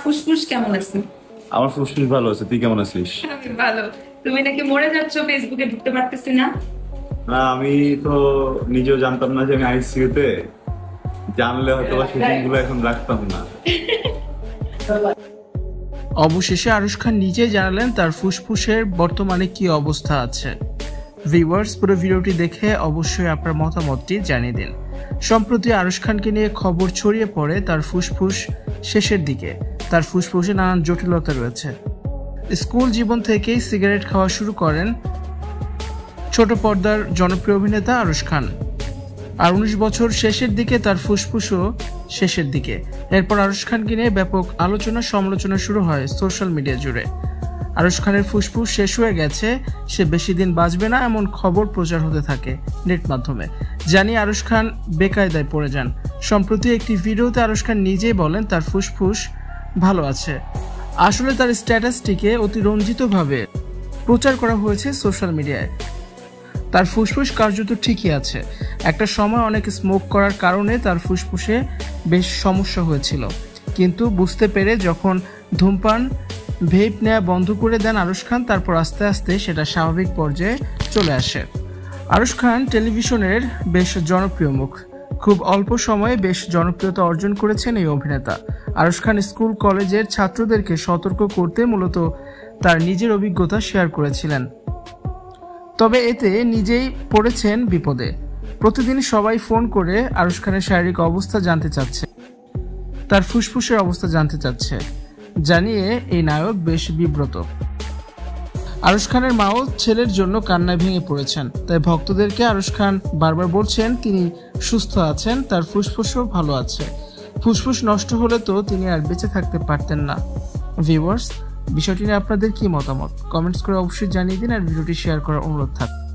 ফুসফুস কেমন আছে? আমার ফুসফুস ভালো আছে, তুই কেমন আছিস? আমি ভালো। তুমি নাকি মরে যাচ্ছ, ফেসবুকে ঢুকতে পারতেছি না। না, আমি তো নিজেও জানতাম না যে আমি আইসিইউ তে। জানলে হয়তো বা শুটিং গুলো এখন রাখতাম না। অবশেষে আরুশ খান নিজেই জানালেন তার ফুসফুসের বর্তমানে কি অবস্থা আছে। ভিউয়ার্স, পুরো ভিডিওটি দেখে অবশ্যই আপনার মতামতটি জানিয়ে দিন। সম্প্রতি আরুশ খানকে নিয়ে খবর ছড়িয়ে পড়ে তার ফুসফুস শেষের দিকে, তার ফুসফুসে নানান জটিলতা রয়েছে। স্কুল জীবন থেকেই সিগারেট খাওয়া শুরু করেন ছোট পর্দার জনপ্রিয় অভিনেতা আরুশ খান। আর 19 বছর শেষের দিকে তার ফুসফুসও শেষের দিকে। এরপর আরুশ খানকে নিয়ে ব্যাপক আলোচনা সমালোচনা শুরু হয় সোশ্যাল মিডিয়া জুড়ে। আরুশ খানের ফুসফুস শেষ হয়ে গেছে, সে বেশি দিন বাঁচবে না, এমন খবর প্রচার হতে থাকে নেট মাধ্যমে। জানিয়ে আরুশ খান বেকায়দায় পড়ে যান। সম্প্রতি একটি ভিডিওতে আরুশ খান নিজেই বলেন তার ফুসফুস ভালো আছে। আসলে তার স্ট্যাটাসটিকে অতিরঞ্জিতভাবে প্রচার করা হয়েছে সোশ্যাল মিডিয়ায়। তার ফুসফুস কার্যত ঠিকই আছে। একটা সময় অনেক স্মোক করার কারণে তার ফুসফুসে বেশ সমস্যা হয়েছিল, কিন্তু বুঝতে পেরে যখন ধূমপান ভেপ নেওয়া বন্ধ করে দেন আরুশ খান, তারপর আস্তে আস্তে সেটা স্বাভাবিক পর্যায়ে চলে আসে। আরুশ খান টেলিভিশনের বেশ জনপ্রিয় মুখ। খুব অল্প সময়ে বেশ জনপ্রিয়তা অর্জন করেছেন এই অভিনেতা। আরুশ খান স্কুল কলেজের ছাত্রদেরকে সতর্ক করতে মূলত তার নিজের অভিজ্ঞতা শেয়ার করেছিলেন, তবে এতে নিজেই পড়েছেন বিপদে। প্রতিদিন সবাই ফোন করে আরুশ খানের শারীরিক অবস্থা জানতে চাচ্ছে, তার ফুসফুসের অবস্থা জানতে চাচ্ছে, জানিয়ে এই নায়ক বেশ বিব্রত। আরুশ খানের মাও ছেলের জন্য কান্নায় ভেঙে পড়েছেন। তাই ভক্তদেরকে আরুশ খান বারবার বলছেন তিনি সুস্থ আছেন, তার ফুসফুসও ভালো আছে। ফুসফুস নষ্ট হলে তো তিনি আর বেঁচে থাকতে পারতেন না। ভিউয়ার্স, বিষয়টি নিয়ে আপনাদের কি মতামত কমেন্টস করে অবশ্যই জানিয়ে দিন, আর ভিডিওটি শেয়ার করার অনুরোধ থাকবে।